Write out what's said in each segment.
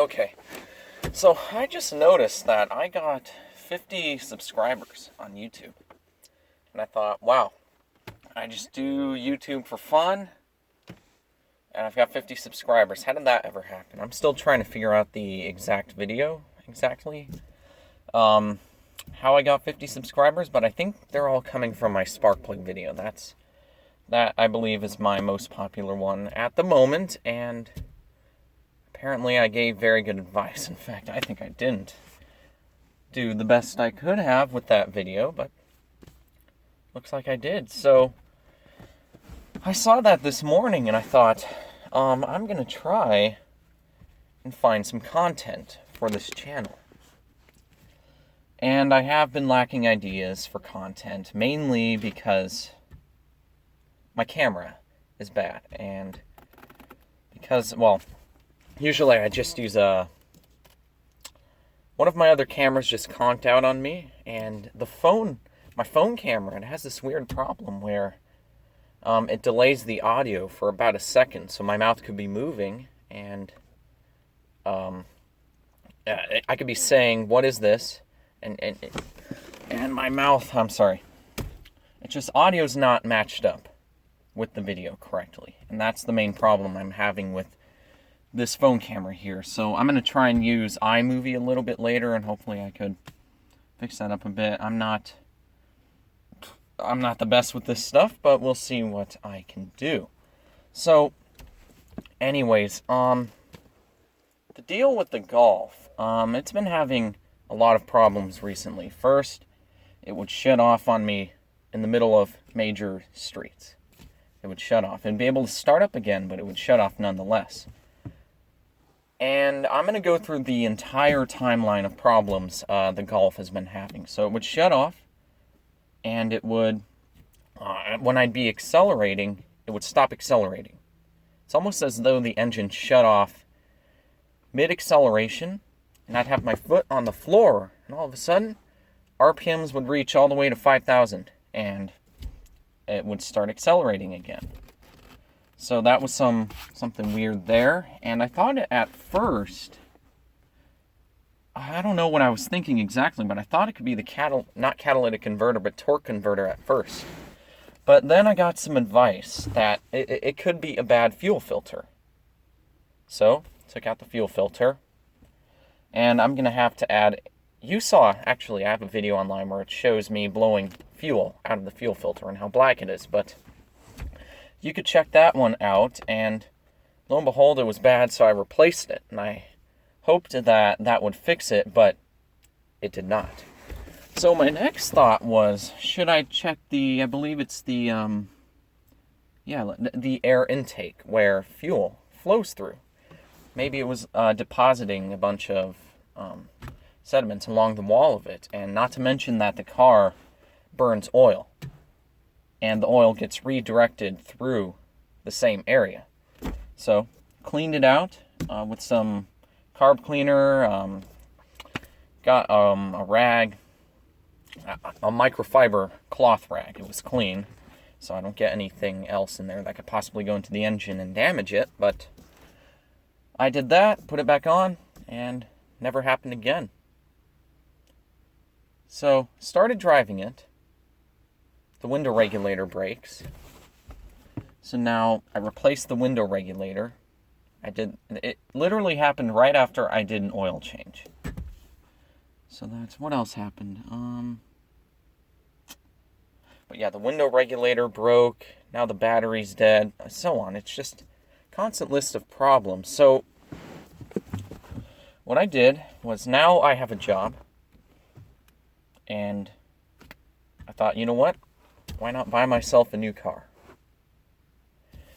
Okay, so I just noticed that I got 50 subscribers on YouTube. And I thought, wow, I just do YouTube for fun, and I've got 50 subscribers. How did that ever happen? I'm still trying to figure out the exact video, exactly, how I got 50 subscribers, but I think they're all coming from my Sparkplug video. That, I believe, is my most popular one at the moment, and apparently I gave very good advice. In fact, I think I didn't do the best I could have with that video, but looks like I did. So I saw that this morning and I thought, I'm going to try and find some content for this channel. And I have been lacking ideas for content, mainly because my camera is bad, and because, well, usually I just use one of my other cameras just conked out on me, and my phone camera, it has this weird problem where it delays the audio for about a second, so my mouth could be moving, and I could be saying, "What is this?" and my mouth, I'm sorry, it's just audio's not matched up with the video correctly, and that's the main problem I'm having with this phone camera here. So I'm going to try and use iMovie a little bit later, and hopefully I could fix that up a bit. I'm not the best with this stuff, but we'll see what I can do. So anyways, the deal with the Golf, it's been having a lot of problems recently. First, it would shut off on me in the middle of major streets. It would shut off. It'd be able to start up again, but it would shut off nonetheless. And I'm going to go through the entire timeline of problems the Golf has been having. So it would shut off, and it would, when I'd be accelerating, it would stop accelerating. It's almost as though the engine shut off mid-acceleration, and I'd have my foot on the floor, and all of a sudden, RPMs would reach all the way to 5,000, and it would start accelerating again. So that was something weird there, and I thought at first, I don't know what I was thinking exactly, but I thought it could be the not catalytic converter, but torque converter at first. But then I got some advice that it could be a bad fuel filter. So, took out the fuel filter, and I'm going to have to add, actually I have a video online where it shows me blowing fuel out of the fuel filter and how black it is, but you could check that one out, and lo and behold, it was bad, so I replaced it, and I hoped that would fix it, but it did not. So my next thought was, should I check I believe it's the air intake where fuel flows through. Maybe it was depositing a bunch of sediments along the wall of it, and not to mention that the car burns oil, and the oil gets redirected through the same area. So, cleaned it out with some carb cleaner, got a rag, a microfiber cloth rag. It was clean, so I don't get anything else in there that could possibly go into the engine and damage it, but I did that, put it back on, and never happened again. So, started driving it. The window regulator breaks. So now I replaced the window regulator. It literally happened right after I did an oil change. So what else happened? But yeah, the window regulator broke. Now the battery's dead. So on. It's just a constant list of problems. So what I did was, now I have a job. And I thought, you know what? Why not buy myself a new car?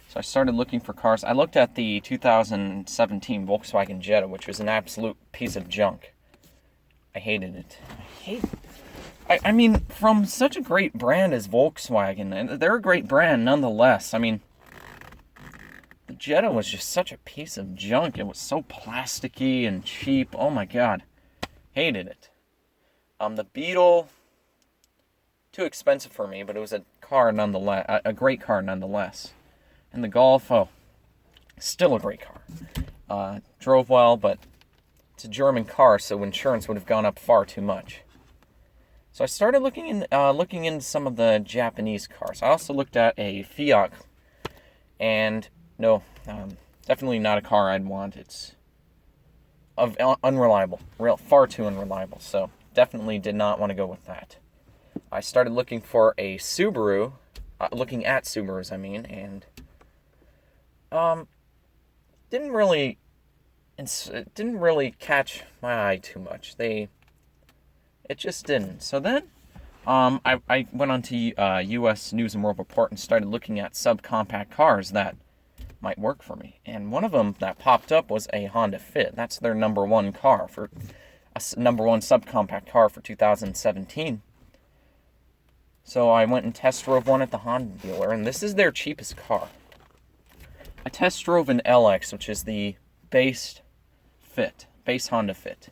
So I started looking for cars. I looked at the 2017 Volkswagen Jetta, which was an absolute piece of junk. I hated it. I mean, from such a great brand as Volkswagen, and they're a great brand nonetheless. I mean, the Jetta was just such a piece of junk. It was so plasticky and cheap. Oh my god. Hated it. The Beetle, too expensive for me, but it was a car nonetheless, a great car nonetheless. And the Golf, still a great car. Drove well, but it's a German car, so insurance would have gone up far too much. So I started looking into some of the Japanese cars. I also looked at a Fiat, and no, definitely not a car I'd want. It's unreliable, far too unreliable. So definitely did not want to go with that. I started looking for a Subaru, looking at Subarus, I mean, and it didn't really catch my eye too much. It just didn't. So then, I went on to U.S. News and World Report and started looking at subcompact cars that might work for me. And one of them that popped up was a Honda Fit. That's their number one subcompact car for 2017. So I went and test drove one at the Honda dealer, and this is their cheapest car. I test drove an LX, which is the base Honda Fit.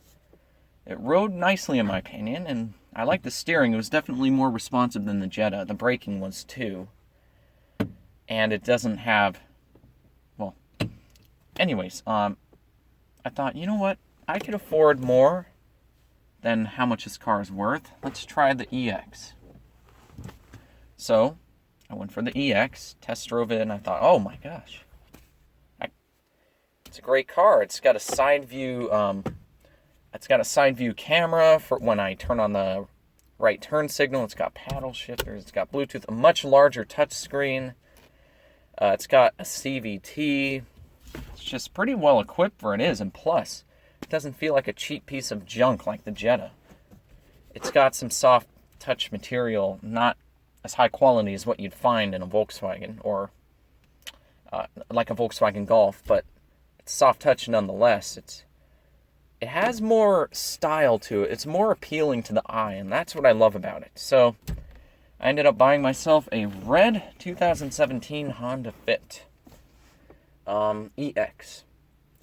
It rode nicely in my opinion, and I liked the steering. It was definitely more responsive than the Jetta. The braking was too. And it doesn't have, well, anyways, I thought, you know what? I could afford more than how much this car is worth. Let's try the EX. So, I went for the EX, test drove it, and I thought, oh my gosh. It's a great car. It's got a side view, camera for when I turn on the right turn signal. It's got paddle shifters. It's got Bluetooth, a much larger touchscreen. It's got a CVT. It's just pretty well equipped for it is, and plus, it doesn't feel like a cheap piece of junk like the Jetta. It's got some soft touch material, not as high quality as what you'd find in a Volkswagen or like a Volkswagen Golf, but it's soft touch nonetheless. It has more style to it. It's more appealing to the eye, and that's what I love about it. So I ended up buying myself a red 2017 Honda Fit EX.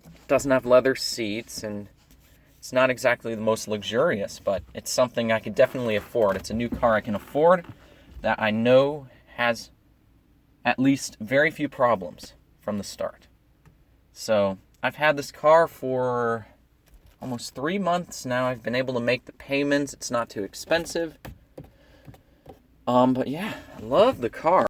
It doesn't have leather seats, and it's not exactly the most luxurious, but it's something I could definitely afford. It's a new car I can afford that I know has at least very few problems from the start. So I've had this car for almost 3 months now. I've been able to make the payments. It's not too expensive. But yeah, I love the car.